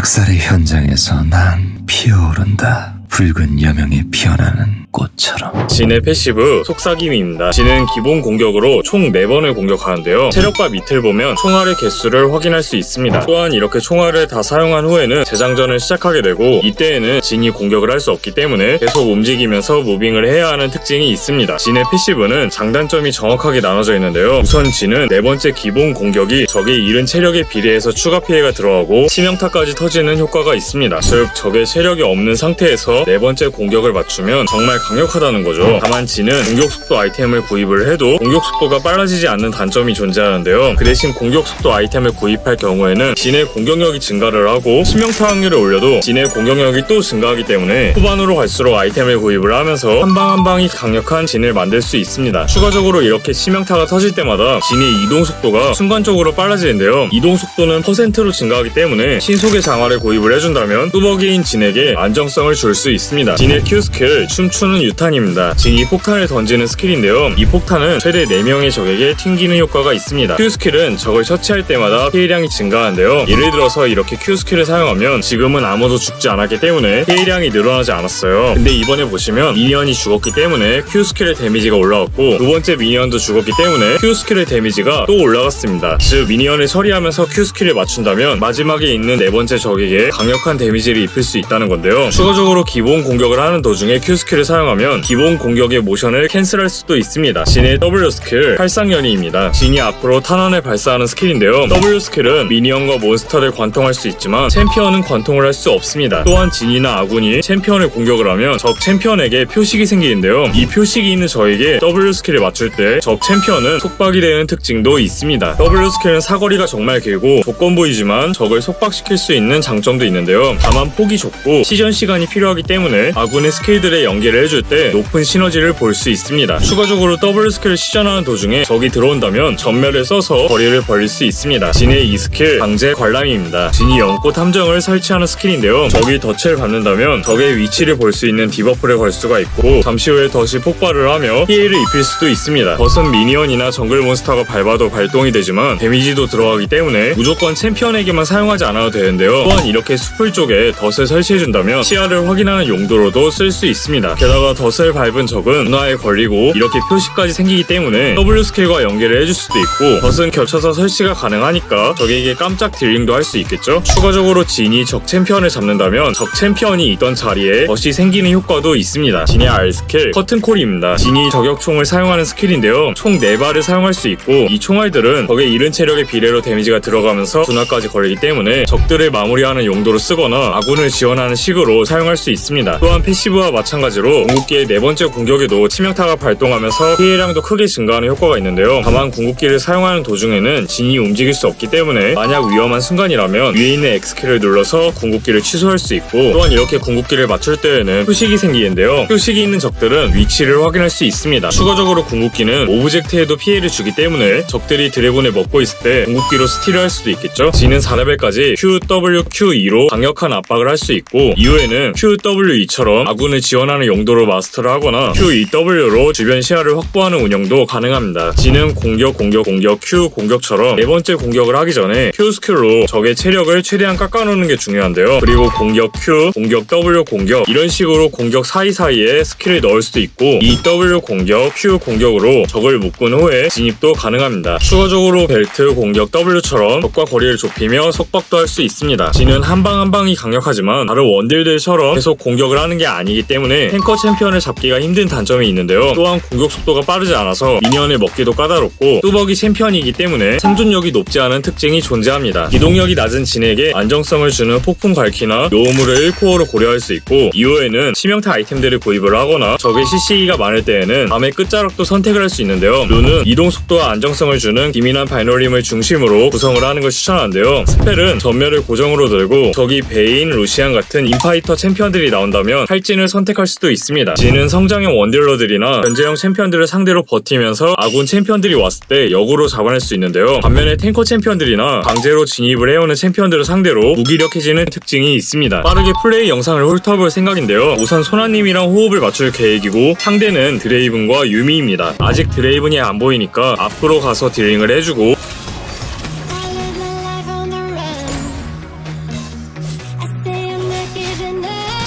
학살의 현장에서 난 피어오른다. 붉은 여명이 피어나는 꽃처럼. 진의 패시브 속삭임입니다. 진은 기본 공격으로 총 4번을 공격하는데요. 체력바 밑을 보면 총알의 개수를 확인할 수 있습니다. 또한 이렇게 총알을 다 사용한 후에는 재장전을 시작하게 되고, 이때에는 진이 공격을 할 수 없기 때문에 계속 움직이면서 무빙을 해야 하는 특징이 있습니다. 진의 패시브는 장단점이 정확하게 나눠져 있는데요. 우선 진은 4번째 기본 공격이 적의 잃은 체력에 비례해서 추가 피해가 들어가고 치명타까지 터지는 효과가 있습니다. 즉 적의 체력이 없는 상태에서 4번째 공격을 맞추면 정말 강력하다는 거죠. 다만 진은 공격속도 아이템을 구입을 해도 공격속도가 빨라지지 않는 단점이 존재하는데요. 그 대신 공격속도 아이템을 구입할 경우에는 진의 공격력이 증가를 하고 치명타 확률을 올려도 진의 공격력이 또 증가하기 때문에 후반으로 갈수록 아이템을 구입을 하면서 한 방 한 방이 강력한 진을 만들 수 있습니다. 추가적으로 이렇게 치명타가 터질 때마다 진의 이동 속도가 순간적으로 빨라지는데요. 이동 속도는 %로 증가하기 때문에 신속의 장화를 구입을 해준다면 뚜벅이인 진에게 안정성을 줄 수 있습니다. 진의 Q 스킬 춤추는 유탄입니다. 진이 폭탄을 던지는 스킬인데요. 이 폭탄은 최대 4명의 적에게 튕기는 효과가 있습니다. Q 스킬은 적을 처치할 때마다 피해량이 증가하는데요. 예를 들어서 이렇게 Q 스킬을 사용하면 지금은 아무도 죽지 않았기 때문에 피해량이 늘어나지 않았어요. 근데 이번에 보시면 미니언이 죽었기 때문에 Q 스킬의 데미지가 올라갔고, 두 번째 미니언도 죽었기 때문에 Q 스킬의 데미지가 또 올라갔습니다. 즉 미니언을 처리하면서 Q 스킬을 맞춘다면 마지막에 있는 4번째 적에게 강력한 데미지를 입힐 수 있다는 건데요. 추가적으로 기본 공격을 하는 도중에 Q 스킬을 사용하면 기본 공격의 모션을 캔슬할 수도 있습니다. 진의 W 스킬 팔상연이입니다. 진이 앞으로 탄환을 발사하는 스킬인데요. W 스킬은 미니언과 몬스터를 관통할 수 있지만 챔피언은 관통을 할 수 없습니다. 또한 진이나 아군이 챔피언을 공격을 하면 적 챔피언에게 표식이 생기는데요. 이 표식이 있는 저에게 W 스킬을 맞출 때 적 챔피언은 속박이 되는 특징도 있습니다. W 스킬은 사거리가 정말 길고 조건부이지만 적을 속박시킬 수 있는 장점도 있는데요. 다만 폭이 좁고 시전 시간이 필요하기 때문에 아군의 스킬들의 연계를 해줄 때 높은 시너지를 볼 수 있습니다. 추가적으로 W 스킬을 시전하는 도중에 적이 들어온다면 전멸을 써서 거리를 벌릴 수 있습니다. 진의 이 스킬 강제 관람입니다. 진이 연꽃 함정을 설치하는 스킬인데요. 적이 덫을 받는다면 적의 위치를 볼 수 있는 디버프를 걸 수가 있고, 잠시 후에 덫이 폭발을 하며 피해를 입힐 수도 있습니다. 덫은 미니언이나 정글 몬스터가 밟아도 발동이 되지만 데미지도 들어가기 때문에 무조건 챔피언에게만 사용하지 않아도 되는데요. 또한 이렇게 숲을 쪽에 덫을 설치해준다면 시야를 확인하는 용도로도 쓸 수 있습니다. 게다가 덫을 밟은 적은 문화에 걸리고 이렇게 표시까지 생기기 때문에 W 스킬과 연계를 해줄 수도 있고, 덫은 겹쳐서 설치가 가능하니까 적에게 깜짝 딜링도 할 수 있겠죠. 추가적으로 진이 적 챔피언을 잡는다면 적 챔피언이 있던 자리에 덫이 생기는 효과도 있습니다. 진의 R 스킬 커튼콜입니다. 진이 저격총을 사용하는 스킬인데요. 총 4발을 사용할 수 있고, 이 총알들은 적의 잃은 체력의 비례로 데미지가 들어가면서 분화까지 걸리기 때문에 적들을 마무리하는 용도로 쓰거나 아군을 지원하는 식으로 사용할 수 있습니다. 또한 패시브와 마찬가지로 궁극기의 4번째 공격에도 치명타가 발동하면서 피해량도 크게 증가하는 효과가 있는데요. 다만 궁극기를 사용하는 도중에는 진이 움직일 수 없기 때문에 만약 위험한 순간이라면 위에 있는 X키를 눌러서 궁극기를 취소할 수 있고, 또한 이렇게 궁극기를 맞출 때에는 표식이 생기는데요. 표식이 있는 적들은 위치를 확인할 수 있습니다. 추가적으로 궁극기는 오브젝트에도 피해를 주기 때문에 적들이 드래곤을 먹고 있을 때 궁극기로 스틸을 할 수도 있겠죠. 진은 4레벨까지 Q, W, Q2로 강력한 압박을 할 수 있고, 이후에는 Q, W2처럼 아군을 지원하는 용도로 마스터를 하거나 Q2W로 주변 시야를 확보하는 운영도 가능합니다. 진은 공격, 공격, 공격, Q 공격처럼 4번째 공격을 하기 전에 Q 스킬로 적의 체력을 최대한 깎아놓는 게 중요한데요. 그리고 공격 Q, 공격 W 공격, 이런 식으로 공격 사이사이에 스킬을 넣을 수도 있고, 이 W 공격, Q 공격으로 적을 묶은 후에 진입도 가능합니다. 추가적으로 벨트 공격 W처럼 적과 거리를 좁히며 속박도 할 수 있습니다. 진은 한 방 한 방이 강력하지만 다른 원딜들처럼 계속 공격을 하는 게 아니기 때문에 탱커 챔피언을 잡기가 힘든 단점이 있는데요. 또한 공격 속도가 빠르지 않아서 미니언을 먹기도 까다롭고, 뚜벅이 챔피언이기 때문에 생존력이 높지 않은 특징이 존재합니다. 기동력이 낮은 진에게 안정성을 주는 폭풍 괄키나 요우물을 1코어로 고려할 수 있고, 이후에는 치명타 아이템들을 구입을 하거나 적의 CC기가 많을 때에는 밤의 끝자락도 선택을 할 수 있는데요. 룬은 이동 속도와 안정성을 주는 기민한 바이너림을 중심으로 구성을 하는 걸 추천하는데요. 스펠은 전멸을 고정으로 들고 적이 베인, 루시안 같은 인파이터 챔피언들이 나온다면 탈진을 선택할 수도 있습니다. 진은 성장형 원딜러들이나 견제형 챔피언들을 상대로 버티면서 아군 챔피언들이 왔을 때 역으로 잡아낼 수 있는데요. 반면에 탱커 챔피언들이나 강제로 진입을 해오는 챔피언들을 상대로 무기력해지는 특징이 있습니다. 빠르게 플레이 영상을 훑어볼 생각인데요. 우선 소나님이랑 호흡을 맞출 계획이고, 상대는 드레이븐과 유미입니다. 아직 드레이븐이 안 보이니까 앞으로 가서 딜링을 해주고,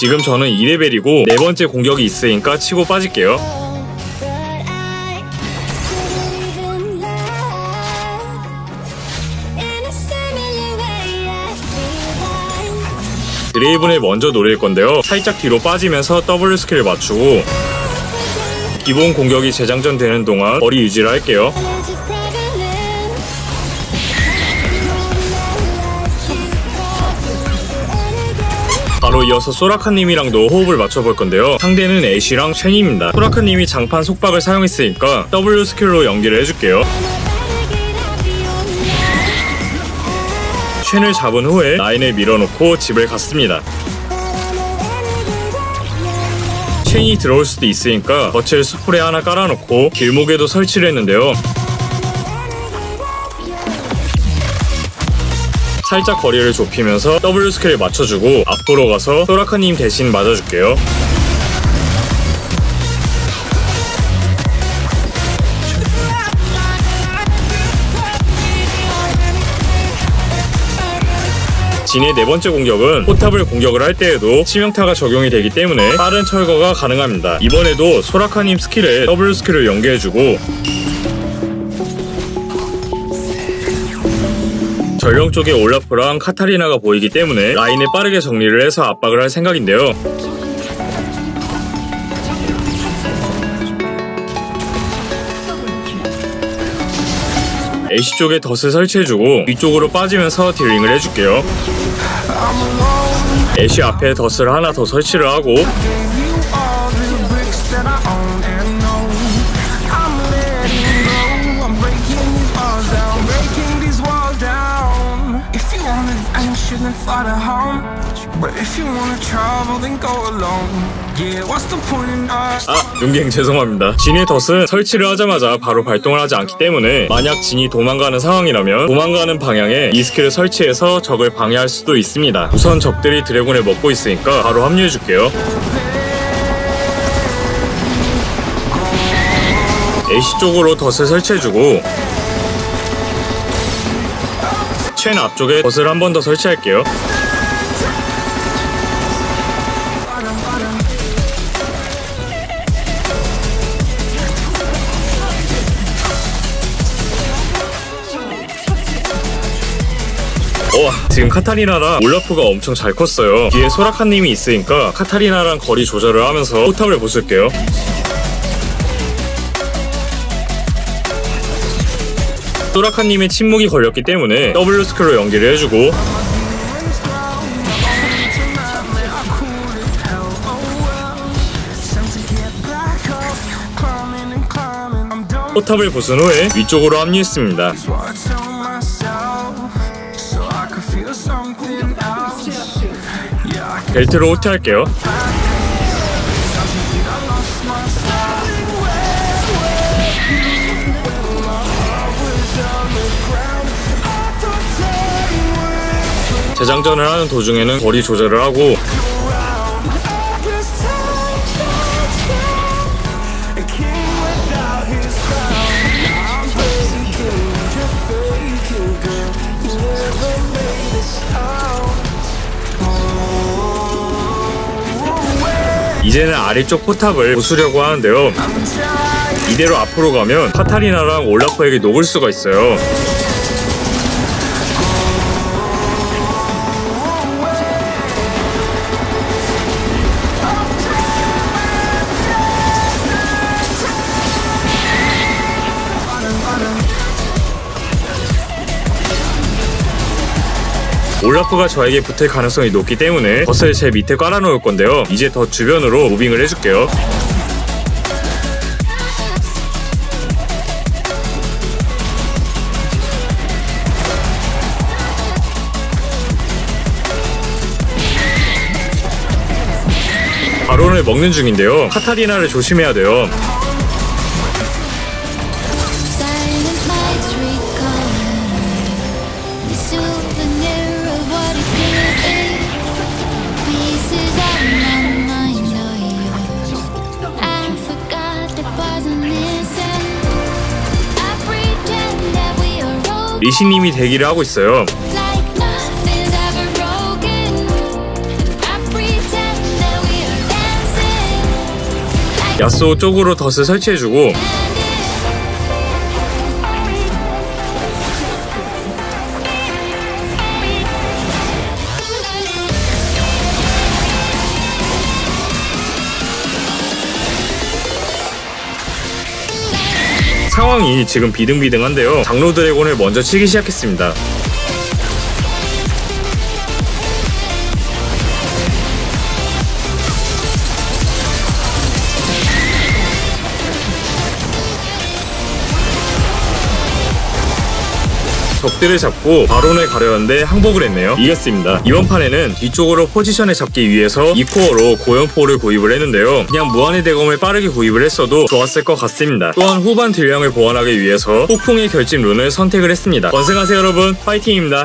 지금 저는 2레벨이고 4번째 공격이 있으니까 치고 빠질게요. 드레이븐을 먼저 노릴 건데요. 살짝 뒤로 빠지면서 W 스킬을 맞추고 기본 공격이 재장전 되는 동안 거리 유지를 할게요. 바로 이어서 소라카님이랑도 호흡을 맞춰볼 건데요. 상대는 애쉬랑 쉔입니다. 소라카님이 장판 속박을 사용했으니까 W 스킬로 연기를 해줄게요. 쉔을 잡은 후에 라인을 밀어놓고 집을 갔습니다. 쉔이 들어올 수도 있으니까 덫을 수풀에 하나 깔아놓고 길목에도 설치를 했는데요. 살짝 거리를 좁히면서 W 스킬을 맞춰주고 앞으로 가서 소라카님 대신 맞아줄게요. 진의 4번째 공격은 포탑을 공격을 할 때에도 치명타가 적용이 되기 때문에 빠른 철거가 가능합니다. 이번에도 소라카님 스킬에 W 스킬을 연계해주고 전령 쪽에 올라프랑 카타리나가 보이기 때문에 라인을 빠르게 정리를 해서 압박을 할 생각인데요. 애쉬 쪽에 덫을 설치해주고 위쪽으로 빠지면서 딜링을 해줄게요. 애쉬 앞에 덫을 하나 더 설치를 하고 용갱 죄송합니다. 진의 덫은 설치를 하자마자 바로 발동을 하지 않기 때문에 만약 진이 도망가는 상황이라면 도망가는 방향에 이 스킬을 설치해서 적을 방해할 수도 있습니다. 우선 적들이 드래곤을 먹고 있으니까 바로 합류해줄게요. 애쉬 쪽으로 덫을 설치해주고 쉔 앞쪽에 덫을 한 번 더 설치할게요. 지금 카타리나랑 올라프가 엄청 잘 컸어요. 뒤에 소라카님이 있으니까 카타리나랑 거리 조절을 하면서 포탑을 부술게요. 소라카님의 침묵이 걸렸기 때문에 W 스킬로 연기를 해주고 포탑을 부순 후에 위쪽으로 합류했습니다. 벨트로 후퇴할게요. 재장전을 하는 도중에는 거리 조절을 하고 이제는 아래쪽 포탑을 부수려고 하는데요. 이대로 앞으로 가면 카타리나랑 올라프에게 녹을 수가 있어요. 올라프가 저에게 붙을 가능성이 높기 때문에 덫을 제 밑에 깔아놓을 건데요. 이제 덫 주변으로 무빙을 해줄게요. 바론을 먹는 중인데요. 카타리나를 조심해야 돼요. 리시님이 대기를 하고 있어요. 야스오 쪽으로 덫을 설치해주고 상황이 지금 비등비등한데요. 장로 드래곤을 먼저 치기 시작했습니다. 적들을 잡고 바론을 가려는데 항복을 했네요. 이겼습니다. 이번 판에는 뒤쪽으로 포지션을 잡기 위해서 2코어로 고연포를 구입을 했는데요. 그냥 무한의 대검을 빠르게 구입을 했어도 좋았을 것 같습니다. 또한 후반 딜량을 보완하기 위해서 폭풍의 결집 룬을 선택을 했습니다. 원승하세요 여러분. 파이팅입니다.